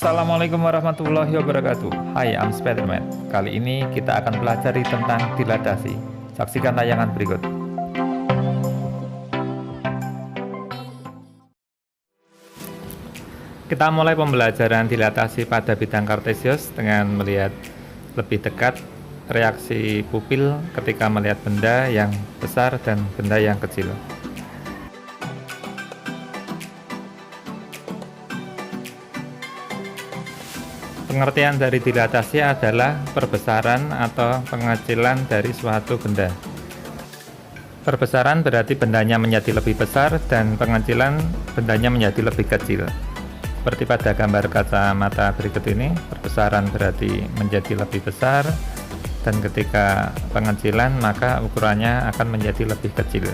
Assalamualaikum warahmatullahi wabarakatuh. Hai, I'm Spiderman. Kali ini kita akan pelajari tentang dilatasi. Saksikan tayangan berikut. Kita mulai pembelajaran dilatasi pada bidang kartesius dengan melihat lebih dekat reaksi pupil ketika melihat benda yang besar dan benda yang kecil. Pengertian dari dilatasi adalah perbesaran atau pengecilan dari suatu benda. Perbesaran berarti bendanya menjadi lebih besar dan pengecilan bendanya menjadi lebih kecil. Seperti pada gambar kacamata berikut ini, perbesaran berarti menjadi lebih besar dan ketika pengecilan maka ukurannya akan menjadi lebih kecil.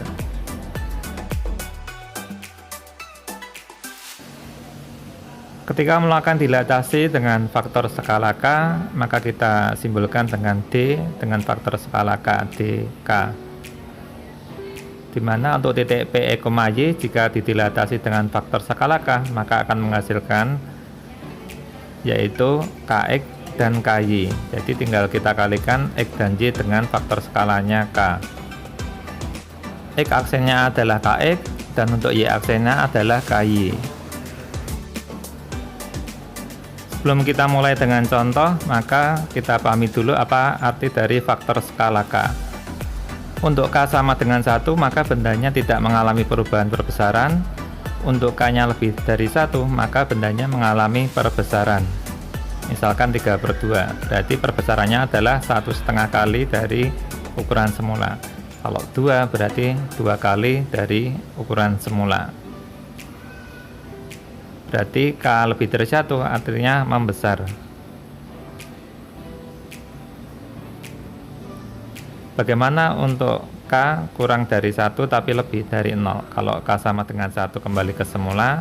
Ketika melakukan dilatasi dengan faktor skala K, maka kita simbolkan dengan D dengan faktor skala K dK. Di mana untuk titik P, E, Y jika didilatasi dengan faktor skala K, maka akan menghasilkan yaitu Kx dan Ky. Jadi tinggal kita kalikan X dan Y dengan faktor skalanya K. X aksennya adalah Kx dan untuk Y aksennya adalah Ky. Sebelum kita mulai dengan contoh, maka kita pahami dulu apa arti dari faktor skala K. Untuk K sama dengan 1, maka bendanya tidak mengalami perubahan perbesaran. Untuk K-nya lebih dari 1, maka bendanya mengalami perbesaran. Misalkan 3/2, berarti perbesarannya adalah 1,5 kali dari ukuran semula. Kalau 2, berarti 2 kali dari ukuran semula. Berarti K lebih dari 1 artinya membesar. Bagaimana untuk K kurang dari 1 tapi lebih dari 0? Kalau K sama dengan 1 kembali ke semula.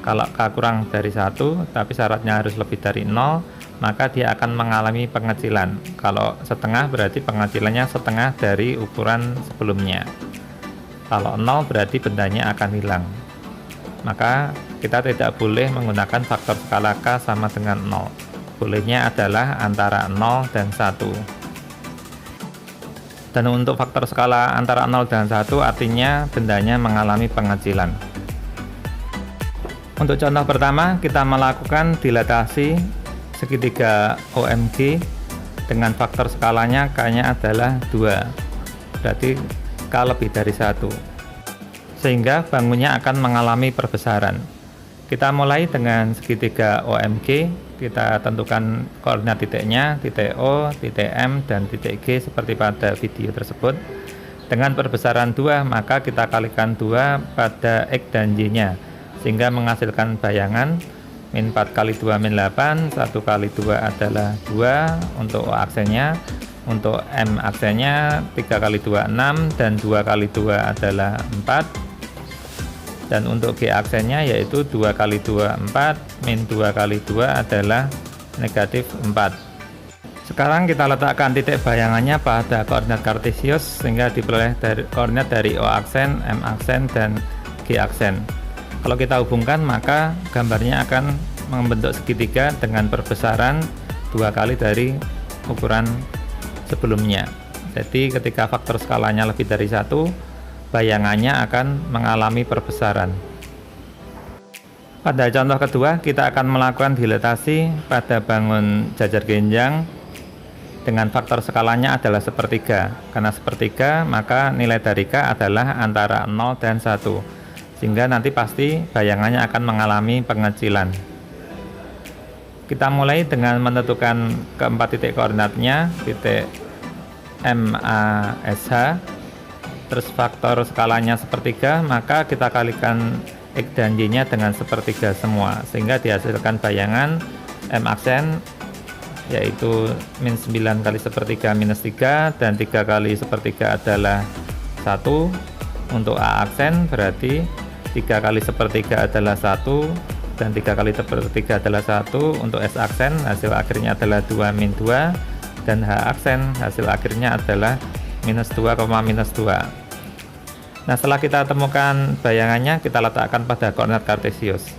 Kalau K kurang dari 1 tapi syaratnya harus lebih dari 0, maka dia akan mengalami pengecilan. Kalau setengah berarti pengecilannya setengah dari ukuran sebelumnya. Kalau 0 berarti bendanya akan hilang. Maka kita tidak boleh menggunakan faktor skala K sama dengan 0. Bolehnya adalah antara 0 dan 1. Dan untuk faktor skala antara 0 dan 1 artinya bendanya mengalami pengecilan. Untuk contoh pertama, kita melakukan dilatasi segitiga OMG dengan faktor skalanya K-nya adalah 2. Berarti K lebih dari 1. Sehingga bangunnya akan mengalami perbesaran. Kita mulai dengan segitiga OMG, kita tentukan koordinat titiknya, titik O, titik M, dan titik G seperti pada video tersebut. Dengan perbesaran 2, maka kita kalikan 2 pada X dan Y-nya, sehingga menghasilkan bayangan min 4 kali 2 min 8, 1 kali 2 adalah 2 untuk O aksennya, untuk M aksennya 3 kali 2 6, dan 2 kali 2 adalah 4. Dan untuk G aksennya yaitu 2 kali 2 4 min 2 kali 2 adalah negatif 4. Sekarang kita letakkan titik bayangannya pada koordinat kartesius sehingga diperoleh dari koordinat dari O aksen, M aksen, dan G aksen. Kalau kita hubungkan maka gambarnya akan membentuk segitiga dengan perbesaran 2 kali dari ukuran sebelumnya. Jadi ketika faktor skalanya lebih dari 1, bayangannya akan mengalami perbesaran. Pada contoh kedua, kita akan melakukan dilatasi pada bangun jajar genjang dengan faktor skalanya adalah sepertiga. Karena sepertiga, maka nilai dari K adalah antara 0 dan 1. Sehingga nanti pasti bayangannya akan mengalami pengecilan. Kita mulai dengan menentukan keempat titik koordinatnya, titik MASH. Terus faktor skalanya sepertiga, maka kita kalikan X dan Y-nya dengan sepertiga semua, sehingga dihasilkan bayangan M aksen yaitu min 9 kali sepertiga minus 3, dan 3 kali sepertiga adalah 1. Untuk A aksen berarti 3 kali sepertiga adalah 1, dan 3 kali sepertiga adalah 1. Untuk S aksen hasil akhirnya adalah 2 min 2, dan H aksen hasil akhirnya adalah minus 2, minus 2. Nah, setelah kita temukan bayangannya, kita letakkan pada koordinat kartesius.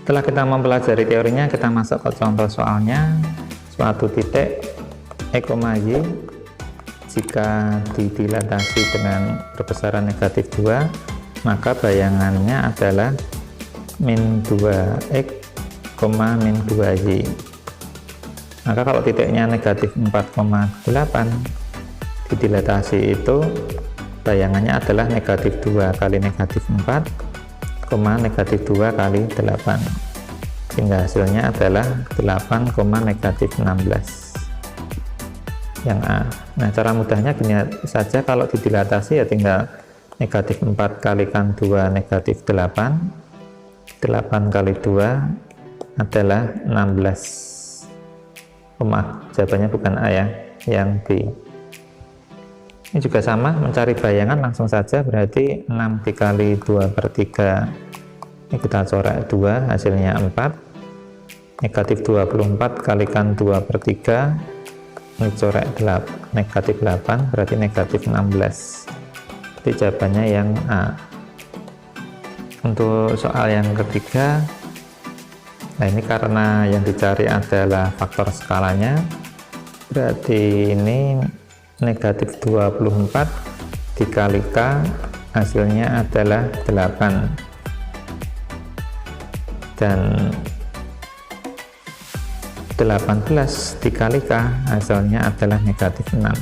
Setelah kita mempelajari teorinya, kita masuk ke contoh soalnya. Suatu titik E, Y jika didilatasi dengan perbesaran negatif 2, maka bayangannya adalah min 2x, min 2y. Maka kalau titiknya negatif 4,8, didilatasi itu bayangannya adalah negatif 2 kali negatif 4, negatif 2 kali 8, sehingga hasilnya adalah 8, negatif 16 yang A. Nah, cara mudahnya gini saja, kalau didilatasi ya tinggal negatif 4 kalikan 2 negatif 8, 8 kali 2 adalah 16. Maaf, jawabannya bukan A ya, yang B. Ini juga sama, mencari bayangan langsung saja, berarti 6 dikali 2/3, ini kita coret 2, hasilnya 4, negatif 24 kalikan 2/3, ini coret negatif 8, berarti negatif 16. Jadi jawabannya yang A. Untuk soal yang ketiga, nah ini karena yang dicari adalah faktor skalanya, berarti ini negatif 24 dikali K, hasilnya adalah 8, dan 18 dikali K, hasilnya adalah negatif 6.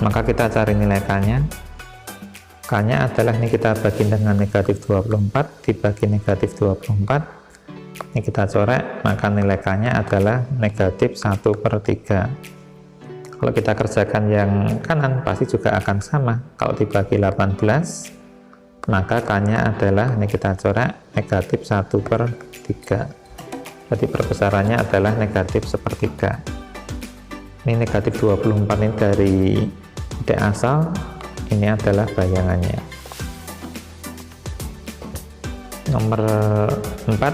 Maka kita cari nilai K-nya. K-nya adalah, ini kita bagi dengan negatif 24 dibagi negatif 24, ini kita coret, maka nilai K-nya adalah negatif 1/3. Kalau kita kerjakan yang kanan pasti juga akan sama. Kalau dibagi 18, maka K-nya adalah, ini kita coret, negatif 1/3. Jadi perbesarannya adalah negatif 1/3. Ini negatif 24 ini dari titik asal, ini adalah bayangannya. Nomor 4,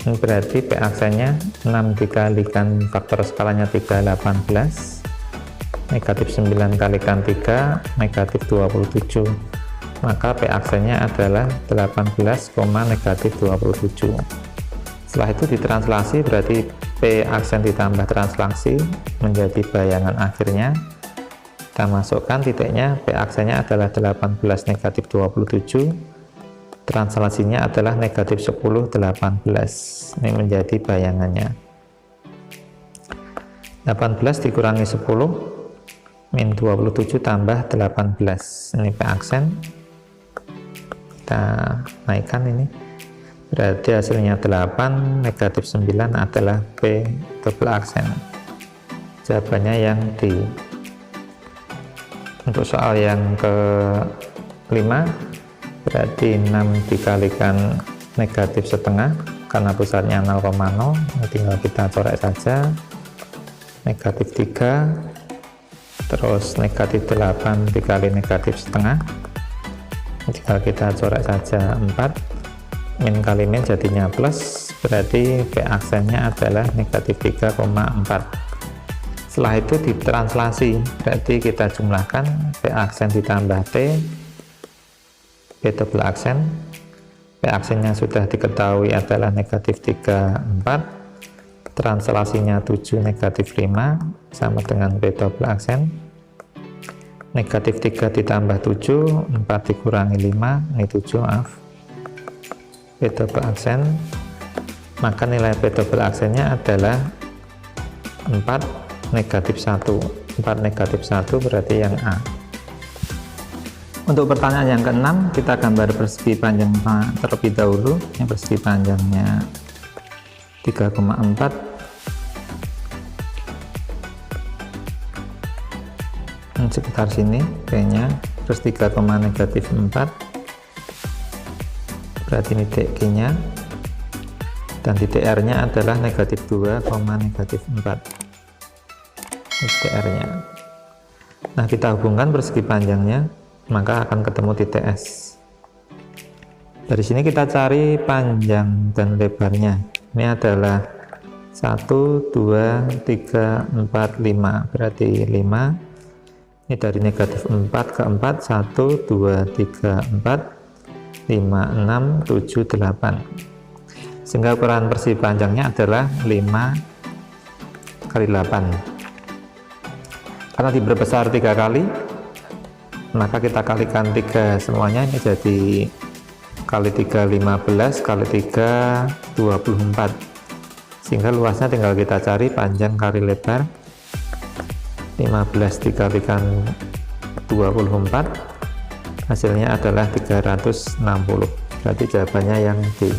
ini berarti P aksennya 6 dikalikan faktor skalanya 3, 18, negatif 9 kalikan 3, negatif 27, maka P aksennya adalah 18, negatif 27. Setelah itu ditranslasi, berarti P aksen ditambah translasi menjadi bayangan akhirnya. Kita masukkan titiknya, P aksennya adalah 18, negatif 27, translasinya adalah negatif 10, 18. Ini menjadi bayangannya. 18 dikurangi 10, min 27 tambah 18, ini P aksen. Kita naikkan ini, berarti hasilnya 8, negatif 9 adalah P double aksen. Jawabannya yang D. Untuk soal yang ke-5, berarti 6 dikalikan negatif setengah, karena pusatnya 0,0, tinggal kita coret saja, negatif 3, terus negatif 8 dikali negatif setengah, tinggal kita coret saja 4, min kali min jadinya plus, berarti P aksennya adalah negatif 3,4. Setelah itu ditranslasi, berarti kita jumlahkan P aksen ditambah T, P double aksen. P aksennya sudah diketahui adalah negatif 3, 4, translasinya 7, negatif 5, sama dengan P double aksen. Negatif 3 ditambah 7, 4 dikurangi 5, ini 7, maaf, P double aksen. Maka nilai P double aksennya adalah 4, negatif 1. 4 negatif 1 berarti yang A. Untuk pertanyaan yang ke-6, kita gambar persegi panjang terlebih dahulu. Yang persegi panjangnya 3,4, sekitar sini P-nya, terus 3, negatif 4, berarti ini titik Q-nya, dan titik R-nya adalah negatif 2, negatif 4, titik R-nya. Nah, kita hubungkan persegi panjangnya, maka akan ketemu titik S. Dari sini kita cari panjang dan lebarnya. Ini adalah 1, 2, 3, 4, 5, berarti 5. Ini dari negatif 4 ke 4, 1, 2, 3, 4, 5, 6, 7, 8. sehingga ukuran persegi panjangnya adalah 5 kali 8. Karena diperbesar 3 kali, maka kita kalikan 3 semuanya, ini jadi kali 3 15 kali 3 24, sehingga luasnya tinggal kita cari panjang kali lebar. 15 dikalikan 24, hasilnya adalah 360. Berarti jawabannya yang D.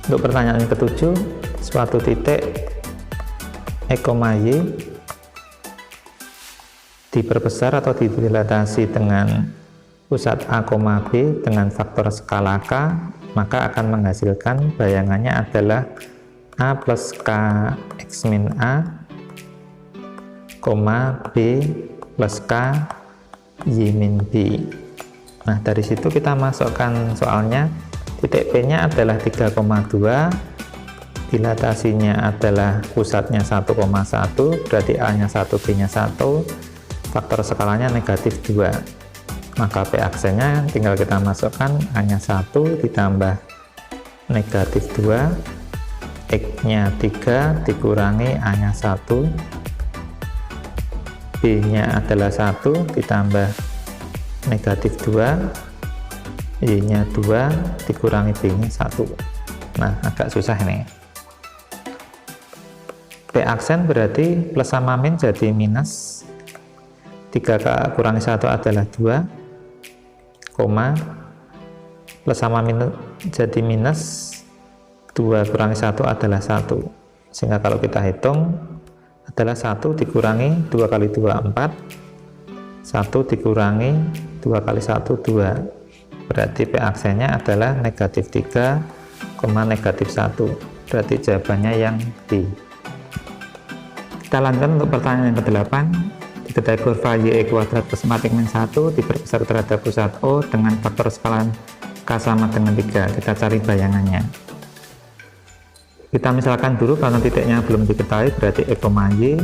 Untuk pertanyaan yang ketujuh, suatu titik X, Y diperbesar atau didilatasi dengan pusat A, B dengan faktor skala K, maka akan menghasilkan bayangannya adalah A plus K X min A, B plus K Y min B. Nah, dari situ kita masukkan soalnya. Titik P nya adalah 3,2, dilatasinya adalah pusatnya 1,1, berarti A nya 1, B nya 1, faktor skalanya negatif 2, maka P aksennya tinggal kita masukkan A nya 1 ditambah negatif 2, X nya 3 dikurangi A nya 1, B nya adalah 1 ditambah negatif 2, Y nya 2 dikurangi B nya 1. Nah, agak susah ini. P aksen berarti plus sama min jadi minus, 3 kurangi 1 adalah 2, koma, plus sama min jadi minus, 2 kurangi 1 adalah 1, sehingga kalau kita hitung adalah 1 dikurangi 2 kali 2 4, 1 dikurangi 2 kali 1 2, berarti P aksennya adalah negatif 3, negatif 1, berarti jawabannya yang D. Kita lanjutkan untuk pertanyaan yang ke-8. Diketahui kurva Y kuadrat plus 4X min 1 diperbesar terhadap pusat O dengan faktor skala K sama dengan 3. Kita cari bayangannya. Kita misalkan dulu karena titiknya belum diketahui, berarti X, Y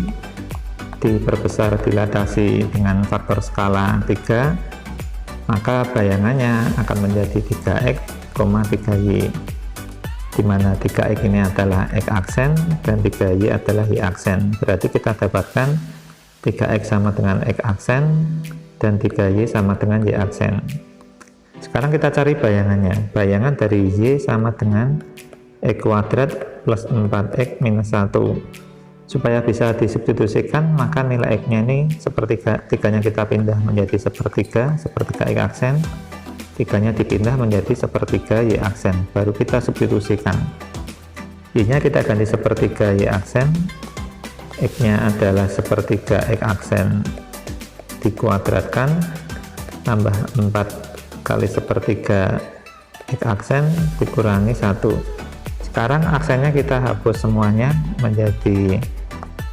diperbesar dilatasi dengan faktor skala 3, maka bayangannya akan menjadi 3X, 3Y, di mana 3X ini adalah X aksen dan 3Y adalah Y aksen. Berarti kita dapatkan 3X sama dengan X aksen dan 3Y sama dengan Y aksen. Sekarang kita cari bayangannya. Bayangan dari Y sama dengan X kuadrat plus 4X minus 1. Supaya bisa disubstitusikan, maka nilai X nya ini sepertiga, 3 nya kita pindah menjadi sepertiga X aksen, 3 nya dipindah menjadi sepertiga Y aksen, baru kita substitusikan. Y nya kita ganti sepertiga Y aksen, X nya adalah sepertiga X aksen dikuadratkan, tambah 4 kali sepertiga X aksen dikurangi 1. Sekarang aksennya kita hapus semuanya menjadi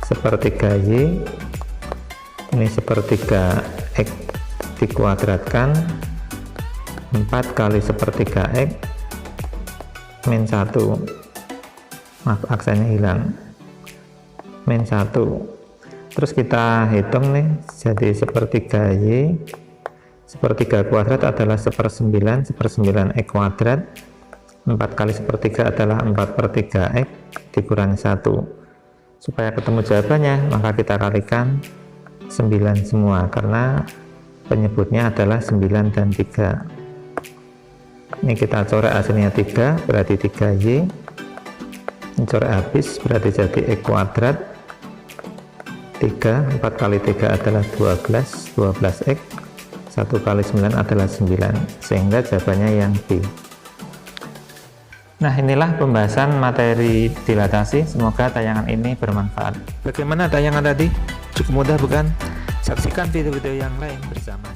sepertiga Y, ini sepertiga X dikuadratkan, 4 kali sepertiga X min 1, maaf aksennya hilang, min 1. Terus kita hitung nih, jadi sepertiga Y, sepertiga kuadrat adalah 1/9 X kuadrat, 4 kali sepertiga adalah 4/3X dikurangi 1. Supaya ketemu jawabannya, maka kita kalikan 9 semua, karena penyebutnya adalah 9 dan 3. Ini kita coret hasilnya 3, berarti 3Y, coret habis berarti jadi X kuadrat 3, 4 kali 3 adalah 12X, 1 kali 9 adalah 9, sehingga jawabannya yang B. Nah, inilah pembahasan materi dilatasi. Semoga tayangan ini bermanfaat. Bagaimana tayangan tadi? Cukup mudah bukan? Saksikan video-video yang lain bersama